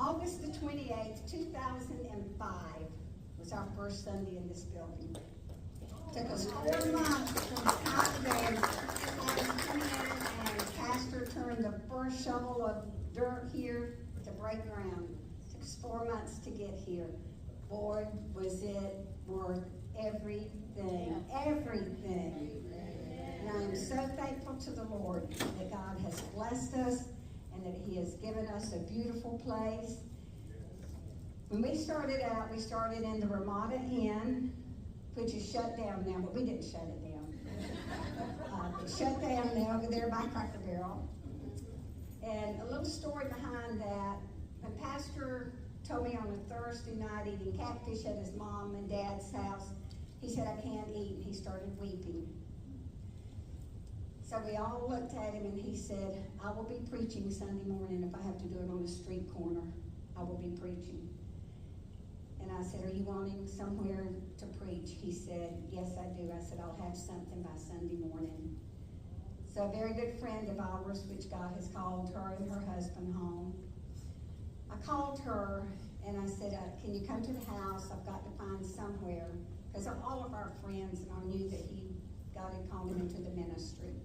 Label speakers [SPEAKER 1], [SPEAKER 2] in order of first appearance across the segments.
[SPEAKER 1] August the 28th, 2005 was our first Sunday in this building. Took us 4 months from out there to come in and Pastor turned the first shovel of dirt here to break ground. Took us 4 months to get here. Boy, was it worth everything, everything. And I am so thankful to the Lord that God has blessed us and that He has given us a beautiful place. When we started out, we started in the Ramada Inn, which is shut down now, but we didn't shut it down. It's shut down now over there by Cracker Barrel. And a little story behind that, when Pastor told me on a Thursday night eating catfish at his mom and dad's house, he said, "I can't eat," and he started weeping. So we all looked at him and he said, "I will be preaching Sunday morning. If I have to do it on the street corner, I will be preaching." And I said, "Are you wanting somewhere to preach?" He said, "Yes, I do." I said, "I'll have something by Sunday morning." So a very good friend of ours, which God has called her and her husband home, I called her and I said, "Can you come to the house? I've got to find somewhere." Because all of our friends, and I knew that God had called him into the ministry.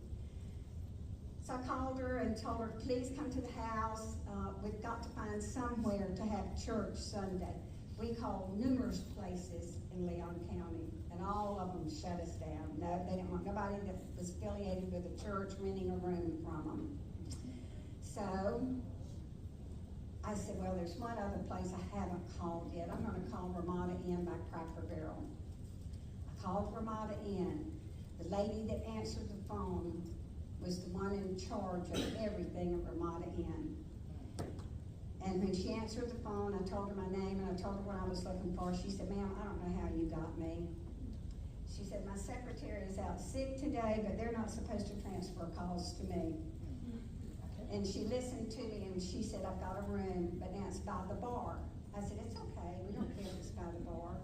[SPEAKER 1] So I called her and told her, "Please come to the house. We've got to find somewhere to have church Sunday." We called numerous places in Leon County, and all of them shut us down. No, they didn't want nobody that was affiliated with the church renting a room from them. So I said, "Well, there's one other place I haven't called yet. I'm going to call Ramada Inn by Cracker Barrel." I called Ramada Inn. The lady that answered the phone was the one in charge of everything at Ramada Inn. And when she answered the phone, I told her my name and I told her what I was looking for. She said, "Ma'am, I don't know how you got me." She said, "My secretary is out sick today, but they're not supposed to transfer calls to me." And she listened to me and she said, "I've got a room, but now it's by the bar." I said, "It's okay. We don't care if it's by the bar."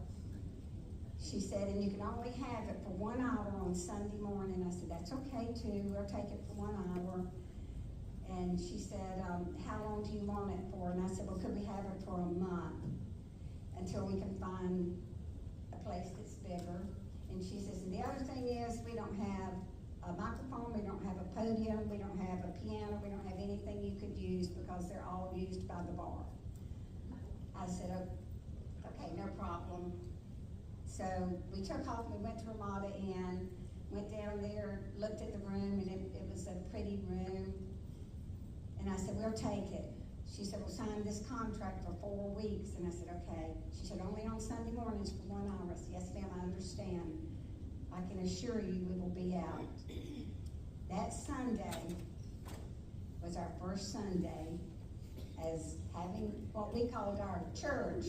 [SPEAKER 1] She said, "And you can only have it for 1 hour on Sunday morning." I said, "That's okay too. We'll take it for 1 hour." And she said, "How long do you want it for?" And I said, "Well, could we have it for a month until we can find a place that's bigger?" And she says, "And the other thing is we don't have a microphone, we don't have a podium, we don't have a piano, we don't have anything you could use because they're all used by the bar." I said, "Oh, okay, no problem." So we took off and we went to Ramada Inn, went down there, looked at the room, and it was a pretty room. And I said, "We'll take it." She said, "We'll sign this contract for 4 weeks." And I said, "Okay." She said, "Only on Sunday mornings for 1 hour." I said, "Yes, ma'am, I understand. I can assure you we will be out." That Sunday was our first Sunday as having what we called our church.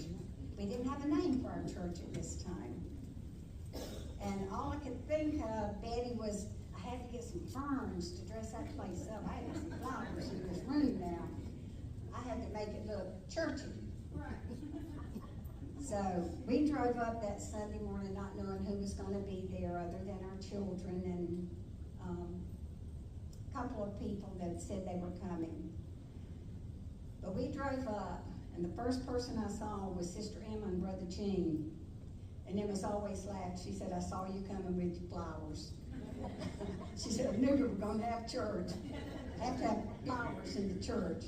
[SPEAKER 1] We didn't have a name for our church at this time. And all I could think of, Betty, was I had to get some ferns to dress that place up. I had some flowers in this room now. I had to make it look churchy. So we drove up that Sunday morning not knowing who was going to be there other than our children and a couple of people that said they were coming. But we drove up, and the first person I saw was Sister Emma and Brother Gene. And Emma's always laughed. She said, "I saw you coming with your flowers." She said, "I knew you were going to have church. I have to have flowers in the church."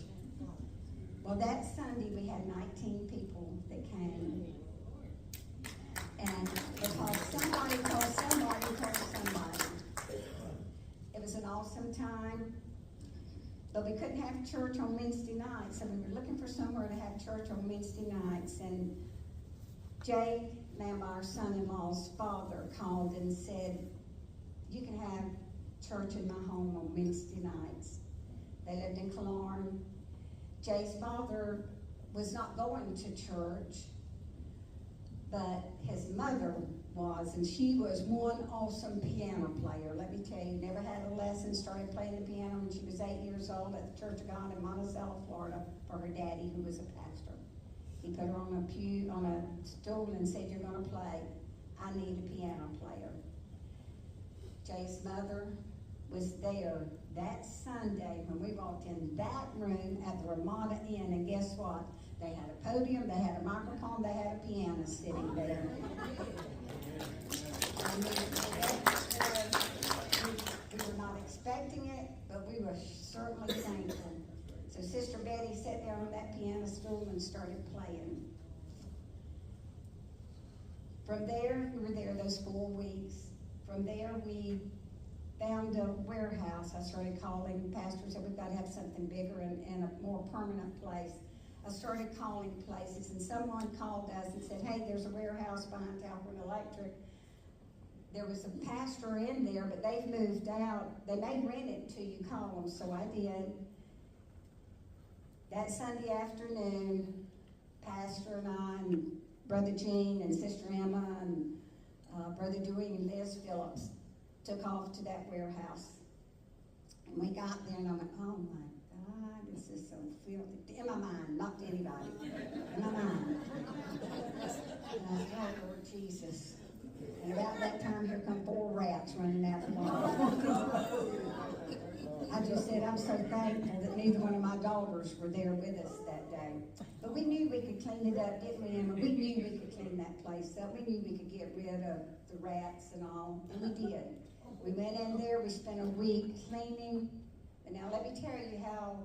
[SPEAKER 1] Well, that Sunday we had 19 people that came. And because somebody told somebody told somebody. It was an awesome time. But we couldn't have church on Wednesday nights, so we were looking for somewhere to have church on Wednesday nights. And Jay, our son-in-law's father, called and said, "You can have church in my home on Wednesday nights." They lived in Killearn. Jay's father was not going to church, but his mother was, and she was one awesome piano player. Let me tell you, never had a lesson, started playing the piano when she was 8 years old at the Church of God in Monticello, Florida, for her daddy, who was a pastor. He put her on a stool and said, "You're going to play. I need a piano player." Jay's mother was there that Sunday when we walked in that room at the Ramada Inn, and guess what? They had a podium, they had a microphone, they had a piano sitting there. And we were not expecting it, but we were certainly thankful. So Sister Betty sat down on that piano stool and started playing. From there, we were there those 4 weeks. From there, we found a warehouse. I started calling. Pastor said, we've got to have something bigger and a more permanent place. I started calling places, and someone called us and said, hey, there's a warehouse behind Talcott Electric. There was a pastor in there, but they've moved out. They may rent it to you, call them. So I did. That Sunday afternoon, Pastor and I and Brother Gene and Sister Emma and Brother Dewey and Liz Phillips took off to that warehouse. And we got there, and I went, oh my God, this is so filthy. In my mind, not to anybody. In my mind. And I said, oh, Lord Jesus. And about that time, here come 4 rats running out the wall. I just said, I'm so thankful that neither one of my daughters were there with us that day. But we knew we could clean it up, didn't we, Emma? We knew we could clean that place up. We knew we could get rid of the rats and all, and we did. We went in there, we spent a week cleaning. And now let me tell you how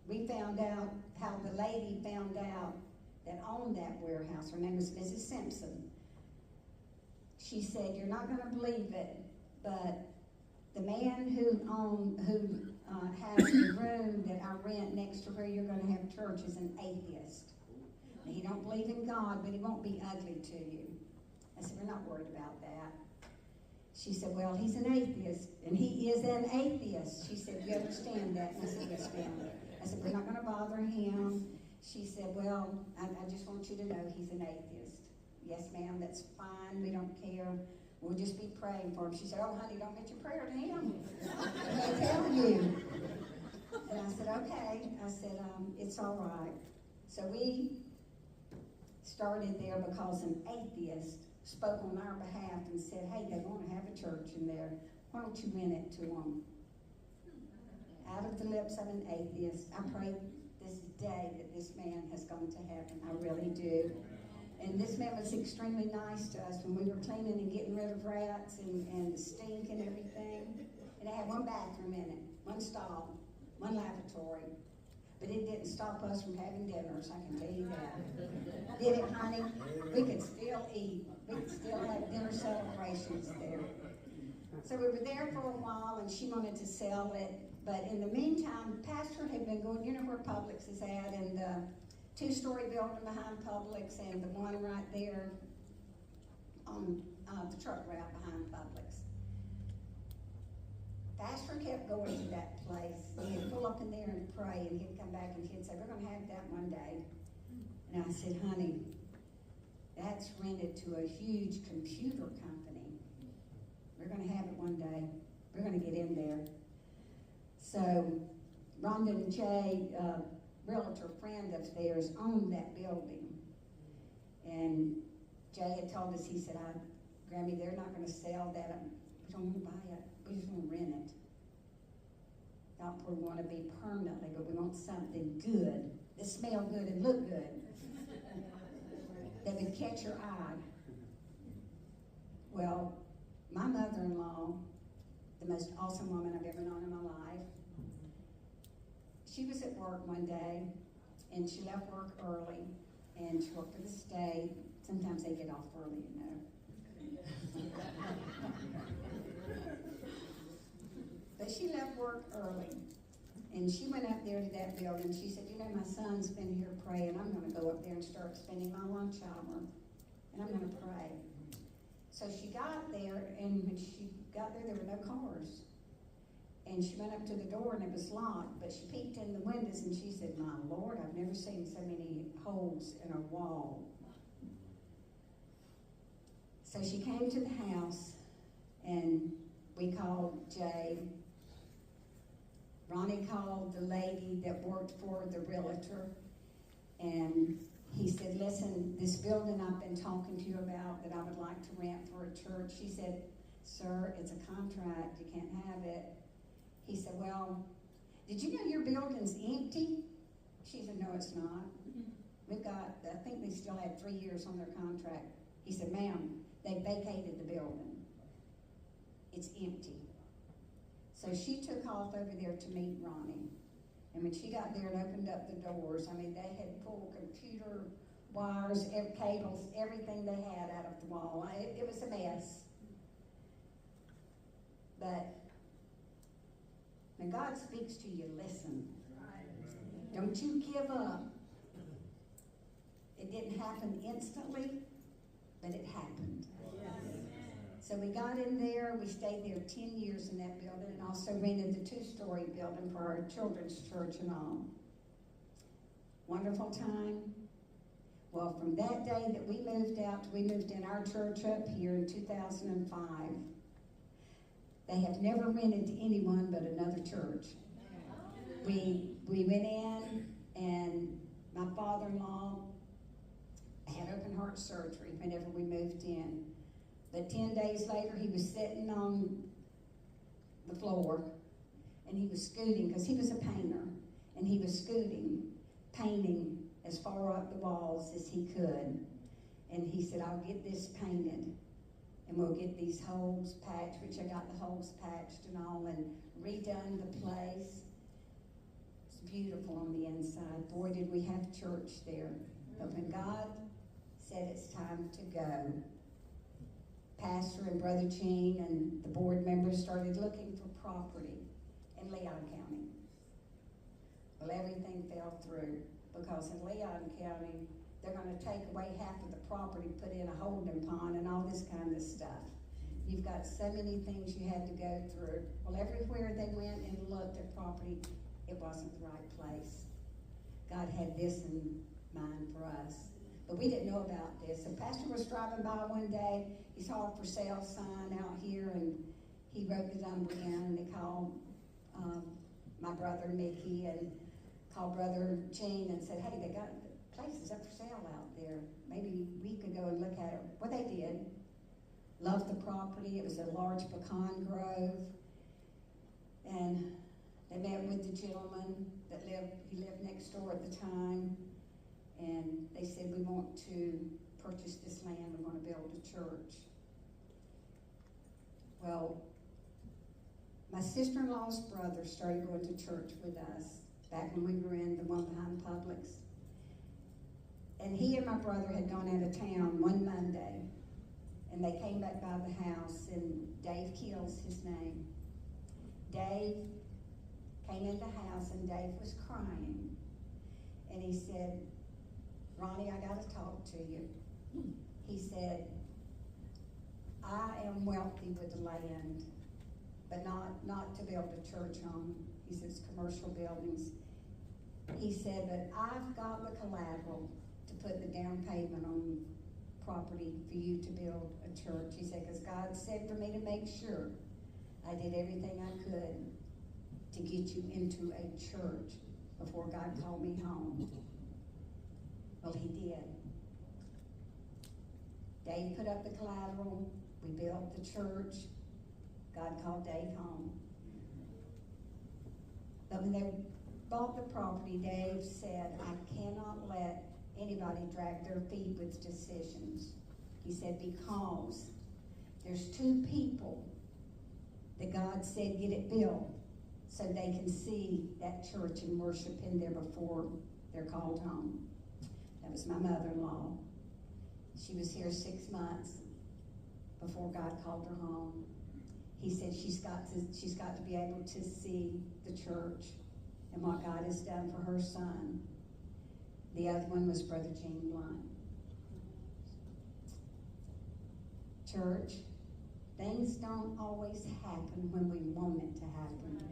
[SPEAKER 1] we found out, how the lady found out that owned that warehouse. Her name was Mrs. Simpson. She said, you're not going to believe it, but the man who has the room that I rent next to where you're going to have church is an atheist. Now, he don't believe in God, but he won't be ugly to you. I said, we're not worried about that. She said, well, he's an atheist, and he is an atheist. She said, you understand that? And I said, yes, ma'am. I said, we're not going to bother him. She said, well, I just want you to know he's an atheist. Yes, ma'am, that's fine. We don't care. We'll just be praying for him. She said, oh, honey, don't get your prayer to him. I tell you. And I said, okay. I said, it's all right. So we started there because an atheist spoke on our behalf and said, hey, they want to have a church in there. Why don't you rent it to them? Out of the lips of an atheist, I pray this day that this man has gone to heaven. I really do. And this man was extremely nice to us when we were cleaning and getting rid of rats and the stink and everything. And it had 1 bathroom in it, 1 stall, 1 lavatory. But it didn't stop us from having dinners, I can tell you that. Did it, honey? We could still eat. We could still have dinner celebrations there. So we were there for a while, and she wanted to sell it. But in the meantime, Pastor had been going, you know where Publix is at, and the 2-story building behind Publix, and the one right there on the truck route behind Publix. Pastor kept going to that place. He'd pull up in there and pray, and he'd come back and he'd say, we're going to have that one day. And I said, honey, that's rented to a huge computer company. We're going to have it one day. We're going to get in there. So Rhonda and Jay, realtor friend of theirs, owned that building. And Jay had told us, he said, Grammy, they're not going to sell that. We don't want to buy it. We just want to rent it. Not we want to be permanently, but we want something good, that smell good and look good, that would catch your eye. Well, my mother-in-law, the most awesome woman I've ever known in my life, she was at work one day, and she left work early, and she worked for the state. Sometimes they get off early, you know. But she left work early, and she went up there to that building. She said, you know, my son's been here praying. I'm going to go up there and start spending my lunch hour, and I'm going to pray. So she got there, and when she got there, there were no cars. And she went up to the door, and it was locked, but she peeked in the windows, and she said, my Lord, I've never seen so many holes in a wall. So she came to the house, and we called Jay. Ronnie called the lady that worked for the realtor, and he said, listen, this building I've been talking to you about that I would like to rent for a church. She said, sir, it's a contract. You can't have it. He said, well, did you know your building's empty? She said, no, it's not. I think they still had 3 years on their contract. He said, ma'am, they vacated the building. It's empty. So she took off over there to meet Ronnie. And when she got there and opened up the doors, I mean, they had pulled computer wires, cables, everything they had out of the wall. It was a mess. But when God speaks to you, listen. Don't you give up. It didn't happen instantly, but it happened. So we got in there, we stayed there 10 years in that building, and also rented the 2-story building for our children's church and all. Wonderful time. Well, from that day that we moved in our church up here in 2005. They have never rented to anyone but another church. We went in, and my father-in-law had open heart surgery whenever we moved in. But 10 days later, he was sitting on the floor, and he was scooting, because he was a painter, and he was scooting, painting as far up the walls as he could. And he said, I'll get this painted, and we'll get these holes patched, which I got the holes patched and all, and redone the place. It's beautiful on the inside. Boy, did we have church there. But when God said it's time to go, Pastor and Brother Gene and the board members started looking for property in Leon County. Well, everything fell through, because in Leon County, they're going to take away half of the property, put in a holding pond and all this kind of stuff. You've got so many things you had to go through. Well, everywhere they went and looked at property, it wasn't the right place. God had this in mind for us. But we didn't know about this. The pastor was driving by one day. He saw a for sale sign out here, and he wrote the number down, and he called my brother Mickey and called Brother Gene and said, hey, they got places up for sale out there. Maybe we could go and look at it. Well, they did. Loved the property. It was a large pecan grove. And they met with the gentleman that he lived next door at the time. And they said, we want to purchase this land. We want to build a church. Well, my sister-in-law's brother started going to church with us back when we were in the one behind Publix. And he and my brother had gone out of town one Monday, and they came back by the house, and Dave Keel's his name. Dave came in the house, and Dave was crying. And he said, Ronnie, I got to talk to you. He said, I am wealthy with the land, but not to build a church on. He says commercial buildings. He said, but I've got the collateral to put the down payment on property for you to build a church. He said, because God said for me to make sure I did everything I could to get you into a church before God called me home. Well, he did. Dave put up the collateral. We built the church. God called Dave home. But when they bought the property, Dave said, I cannot let anybody drag their feet with decisions. He said, because there's 2 people that God said get it built so they can see that church and worship in there before they're called home. That was my mother-in-law. She was here 6 months before God called her home. He said she's got to be able to see the church and what God has done for her son. The other one was Brother Gene Blunt. Church, things don't always happen when we want it to happen.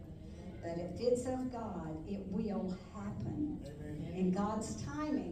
[SPEAKER 1] But if it's of God, it will happen. In God's timing.